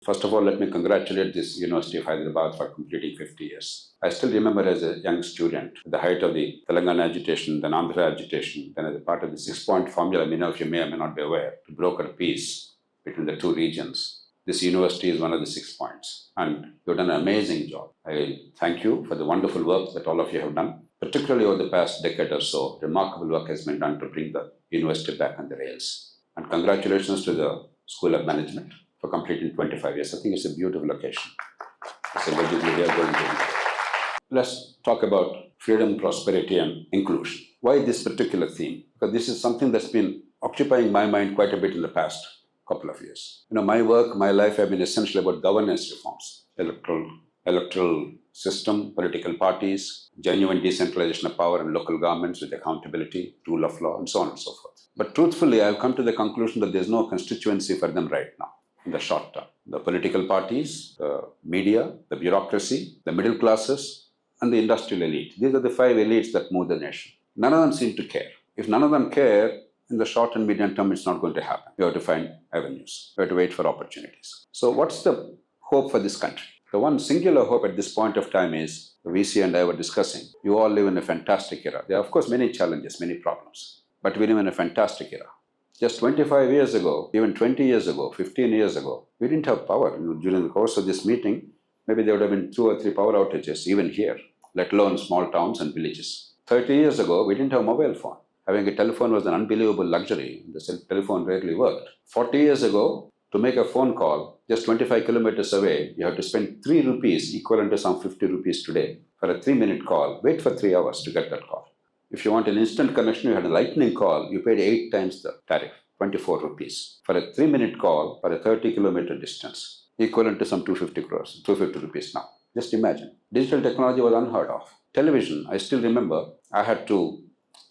First of all, let me congratulate this University of Hyderabad for completing 50 years. I still remember as a young student, at the height of the Telangana agitation, then Andhra agitation, then as a part of the 6-point formula, many of you may or may not be aware, to broker peace between the two regions. This university is one of the 6 points, and you've done an amazing job. I thank you for the wonderful work that all of you have done, particularly over the past decade or so. Remarkable work has been done to bring the university back on the rails. And congratulations to the School of Management for completing 25 years. I think it's a beautiful occasion. It's a legitimate year going to. Let's talk about freedom, prosperity, and inclusion. Why this particular theme? Because this is something that's been occupying my mind quite a bit in the past couple of years. My work, my life have been essentially about governance reforms, electoral system, political parties, genuine decentralization of power and local governments with accountability, rule of law, and so on and so forth. But truthfully, I've come to the conclusion that there's no constituency for them right now in the short term. The political parties, the media, the bureaucracy, the middle classes, and the industrial elite. These are the 5 elites that move the nation. None of them seem to care. If none of them care, in the short and medium term, it's not going to happen. You have to find avenues. You have to wait for opportunities. So what's the hope for this country? The one singular hope at this point of time is, the VC and I were discussing, you all live in a fantastic era. There are, of course, many challenges, many problems, but we live in a fantastic era. Just 25 years ago, even 20 years ago, 15 years ago, we didn't have power. During the course of this meeting, maybe there would have been 2 or 3 power outages, even here, let alone small towns and villages. 30 years ago, we didn't have a mobile phone. Having a telephone was an unbelievable luxury. The telephone rarely worked. 40 years ago, to make a phone call, just 25 kilometers away, you have to spend 3 rupees, equivalent to some 50 rupees today, for a 3-minute call. Wait for 3 hours to get that call. If you want an instant connection, you had a lightning call, you paid 8 times the tariff, 24 rupees. For a 3-minute call, for a 30-kilometer distance, equivalent to some 250 rupees now. Just imagine. Digital technology was unheard of. Television, I still remember,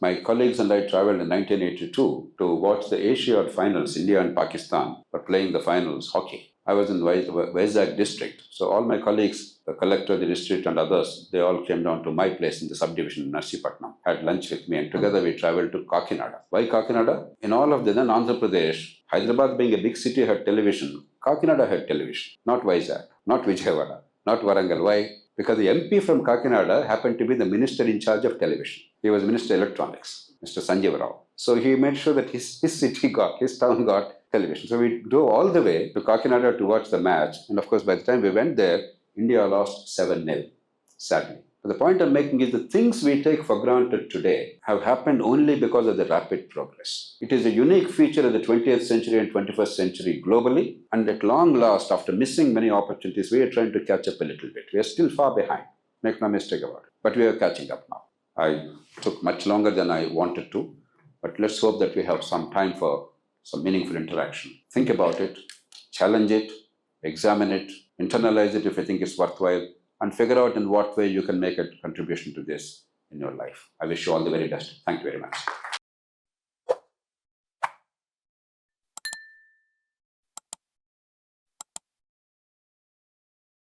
my colleagues and I traveled in 1982 to watch the Asia finals. India and Pakistan were playing the finals, hockey. I was in Vizag district. So all my colleagues, the collector, the district and others, they all came down to my place in the subdivision in Narsipatnam, had lunch with me, and together we traveled to Kakinada. Why Kakinada? In all of the then Andhra Pradesh, Hyderabad being a big city had television. Kakinada had television, not Vizag, not Vijayawada, not Warangal. Why? Because the MP from Kakinada happened to be the minister in charge of television. He was Minister of Electronics, Mr. Sanjeev Rao. So he made sure that his town got television. So we drove all the way to Kakinada to watch the match. And of course, by the time we went there, India lost 7-0, sadly. But the point I'm making is the things we take for granted today have happened only because of the rapid progress. It is a unique feature of the 20th century and 21st century globally. And at long last, after missing many opportunities, we are trying to catch up a little bit. We are still far behind. Make no mistake about it. But we are catching up now. I took much longer than I wanted to, but let's hope that we have some time for some meaningful interaction. Think about it, challenge it, examine it, internalize it if you think it's worthwhile, and figure out in what way you can make a contribution to this in your life. I wish you all the very best. Thank you very much.